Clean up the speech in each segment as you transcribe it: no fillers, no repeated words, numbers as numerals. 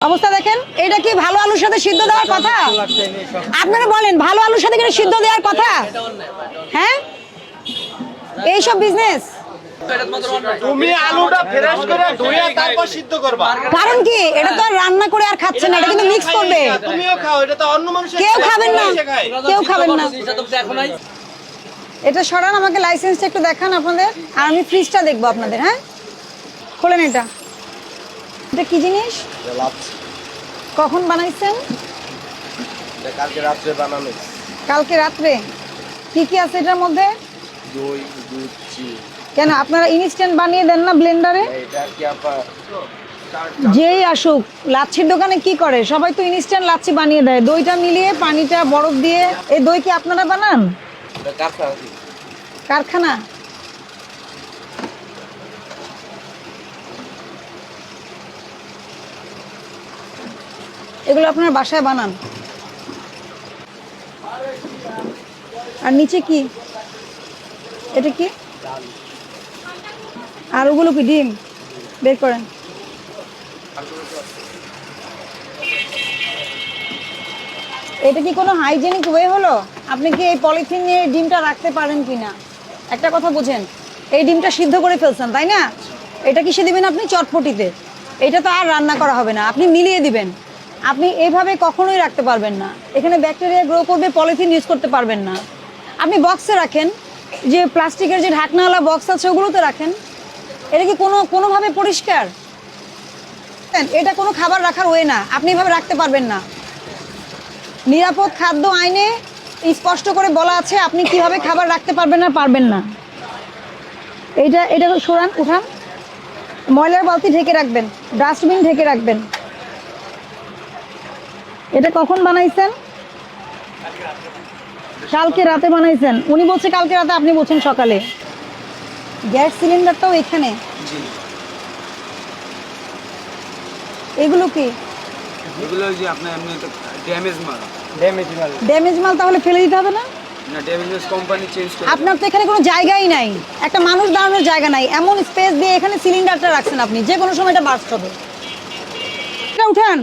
অবস্থা দেখেন, এটা কি ভালো আলুর সাথে সিদ্ধ দেওয়ার কথা? আপনারা বলেন, ভালো আলুর সাথে কি সিদ্ধ দেওয়ার কথা? হ্যাঁ, এইসব বিজনেস। তুমি আলুটা ফ্রেশ করে ধুইয়া তারপর সিদ্ধ করবা। কারণ কি, এটা তো আর রান্না করে আর খাচ্ছে না, এটা কিন্তু মিক্স করবে। তুমিও খাও, এটা তো অন্য মানুষ কেউ খাবেন না, কেউ খাবেন না। এটা সরান, আমাকে লাইসেন্সটা একটু দেখান আপনাদের, আর আমি ফ্রিজটা দেখবো আপনাদের। হ্যাঁ, খোলেন। এটা এটা কি জিনিস? কখন বানাইছেন? কালকে রাত্রে বানানো। কালকে রাত্রে? কি কি আছে এটার মধ্যে? দই, দুধ, চিনি। কেন আপনারা ইনস্ট্যান্ট বানিয়ে দেন না ব্লেন্ডারে? এটা কি আপা যেই আসুক, লাচ্ছির দোকানে কি করে, সবাই তো ইনস্ট্যান্ট লাচ্ছি বানিয়ে দেয়, দইটা মিলিয়ে পানিটা বরফ দিয়ে। এই দই কি আপনারা বানান? এটা কারখানা। কারখানা? এগুলো আপনার বাসায় বানান? আর নিচে কি, এটা কি? আর ওগুলো কি ডিম? বের করেন। এটা কি কোনো হাইজেনিক ওয়ে হলো? আপনি কি এই পলিথিন নিয়ে ডিমটা রাখতে পারেন কিনা? একটা কথা বুঝেন, এই ডিমটা সিদ্ধ করে ফেলছেন, তাই না? এটা কিসে দিবেন আপনি? চটপটিতে। এটা তো আর রান্না করা হবে না, আপনি মিলিয়ে দিবেন। আপনি এইভাবে কখনোই রাখতে পারবেন না, এখানে ব্যাকটেরিয়া গ্রো করবে, পলিথিন ইউজ করতে পারবেন না। আপনি বক্সে রাখেন, যে প্লাস্টিকের যে ঢাকনাওয়ালা বক্স আছে ওগুলোতে রাখেন। এটা কি কোনোভাবে পরিষ্কার? এটা কোনো খাবার রাখার ওয়ে না, আপনি এভাবে রাখতে পারবেন না। নিরাপদ খাদ্য আইনে স্পষ্ট করে বলা আছে আপনি কিভাবে খাবার রাখতে পারবেন না পারবেন না। এটা সরান, উঠান। ময়লার বালতি ঢেকে রাখবেন, ডাস্টবিন ঢেকে রাখবেন। এটা কখন বানাইছেন? কালকে রাতে বানাইছেন। উনি বলছে কালকে রাতে, আপনি বলছেন সকালে। গ্যাস সিলিন্ডারটাও এখানে? এগুলো কি? এগুলো যে আপনার এমনি ড্যামেজ মাল। ড্যামেজ মাল? তাহলে ফেলে দিতে হবে না? না, ড্যামেজ কোম্পানি চেঞ্জ করে। আপনার তো এখানে কোনো জায়গাই নাই, একটা মানুষ দাঁড়ানোর জায়গা নাই, এমন স্পেস দিয়ে এখানে সিলিন্ডারটা রাখছেন আপনি, যে কোনো সময় এটা বার্স্ট হবে। এটা উঠান।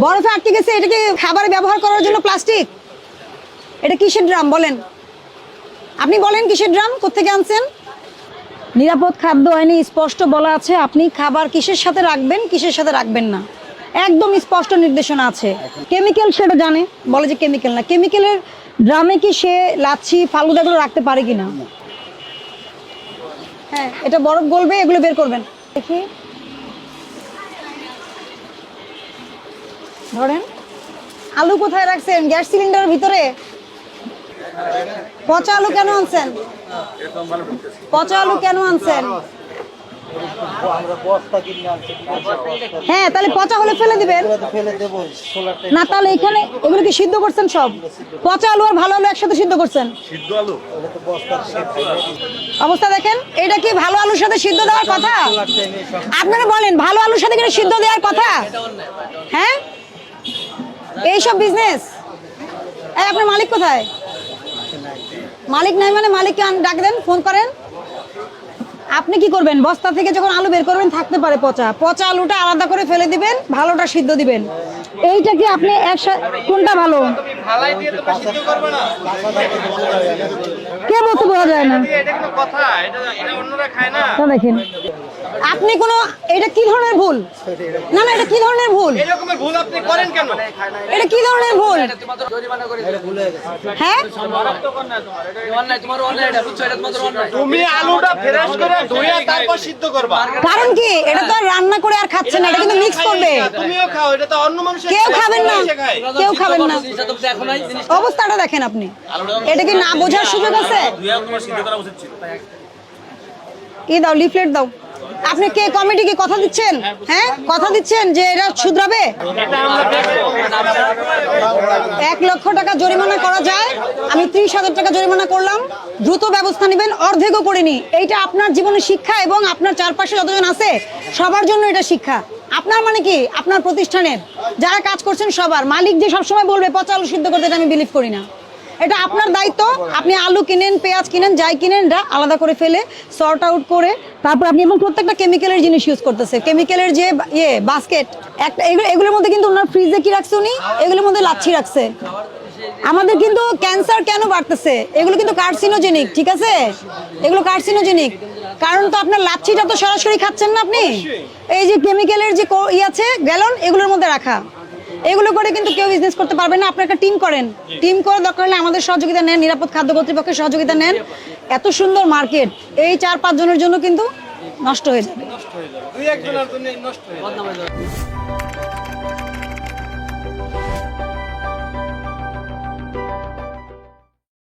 বরফে আটকে গেছে। এটা কি খাবারে ব্যবহার করার জন্য প্লাস্টিক? এটা কিসের ড্রাম বলেন? আপনি বলেন কিসের ড্রাম, কোত্থেকে আনছেন? নিরাপদ খাদ্য আইনে স্পষ্ট বলা আছে আপনি খাবার কিসের সাথে রাখবেন, কিসের সাথে রাখবেন না, একদম স্পষ্ট নির্দেশনা আছে। কেমিক্যাল সেটা জানে, বলে যে কেমিক্যাল না। কেমিক্যালের ড্রামে কি সে লাচ্ছি ফালুদাগুলো রাখতে পারে কিনা? হ্যাঁ, এটা বরফ গলবে, এগুলো বের করবেন। দেখি, ধরেন। আলু কোথায় রাখছেন? গ্যাস সিলিন্ডারের ভিতরে? পচা আলু কেন আনছেন? পচা আলু কেন আনছেন? হ্যাঁ, তাহলে পচা হলে ফেলে দিবেন না। তাহলে এখানে এগুলো কি সিদ্ধ করছেন সব? পচা আলু আর ভালো আলু একসাথে সিদ্ধ করছেন? অবস্থা দেখেন, এটা কি ভালো আলুর সাথে সিদ্ধ দেওয়ার কথা? আপনারা বলেন, ভালো আলুর সাথে কি সিদ্ধ দেওয়ার কথা? হ্যাঁ, এইসব বিজনেস। আপনার মালিক কোথায়? মালিক নাই মানে মালিককে ডাক দেন, ফোন করেন। আপনি কি করবেন? বস্তা থেকে যখন আলু বের করবেন থাকতে পারে পচা, পচা আলুটা আলাদা করে ফেলে দিবেন, ভালোটা সিদ্ধ দিবেন। এইটা কি আপনি কোনটা ভালো? কে বলতে বোঝা যায় না? দেখেন আপনি কোনো, এটা কি ধরনের ভুল? না না, এটা কি ধরনের ভুল? এরকমের ভুল আপনি করেন কেন? এটা কি ধরনের ভুল? হ্যাঁ, তুমি আলুটা ফ্রেশ করে ধুইয়া তারপর সিদ্ধ করবা। কারণ কি, এটা তো আর রান্না করে আর খাচ্ছে না, এটা কিন্তু মিক্স করবে। তুমিও খাও, এটা তো অন্য মানুষ কেউ খাবেন না, কেউ খাবেন না। অবস্থাটা দেখেন আপনি, এটা কি না বোঝার সুযোগ আছে? দাও, লিফলেট দাও। আপনি কে কমিটি কি কথা দিচ্ছেন? হ্যাঁ, কথা দিচ্ছেন যে এরা শুধরাবে? 1 লক্ষ টাকা জরিমানা করা যায়, আমি 30,000 টাকা জরিমানা করলাম। দ্রুত ব্যবস্থা নেবেন, অর্ধেকও করিনি। এইটা আপনার জীবনের শিক্ষা এবং আপনার চারপাশে যতজন আছে সবার জন্য এটা শিক্ষা। আপনার মানে কি, আপনার প্রতিষ্ঠানের যারা কাজ করছেন সবার। মালিক যে সবসময় বলবে পচা আলু সিদ্ধ করতে, এটা আমি বিলিভ করি না। এটা আপনার দায়িত্ব। আপনি আলু কিনেন, পেঁয়াজ কিনেন, যাই কিনেন, এটা আলাদা করে ফেলে সর্ট আউট করে তারপর আপনি, এবং প্রত্যেকটা কেমিক্যালের জিনিস ইউজ করতেছে, কেমিক্যালের যে বাস্কেট একটা, এগুলোর মধ্যে কিন্তু ওনার ফ্রিজে কি রাখছে উনি, এগুলোর মধ্যে লাচ্ছি রাখছে। আমাদের কিন্তু ক্যান্সার কেন বাড়তেছে, এগুলো কিন্তু কার্সিনোজেনিক, ঠিক আছে, এগুলো কার্সিনোজেনিক। কারণ তো আপনার লাচ্ছিটা তো সরাসরি খাচ্ছেন না আপনি, এই যে কেমিক্যালের যে আছে গ্যালন, এগুলোর মধ্যে রাখা, এগুলো করে কিন্তু কেউ বিজনেস করতে পারবে না। আপনি একটা টিম করেন, টিম করে দরকার হলে আমাদের সহযোগিতা নেন, নিরাপদ খাদ্য কর্তৃপক্ষের সহযোগিতা নেন। এত সুন্দর মার্কেট এই 4-5 জনের জন্য কিন্তু নষ্ট হয়ে যাবে। 2-1 জনের জন্য নষ্ট হয়ে যাবে।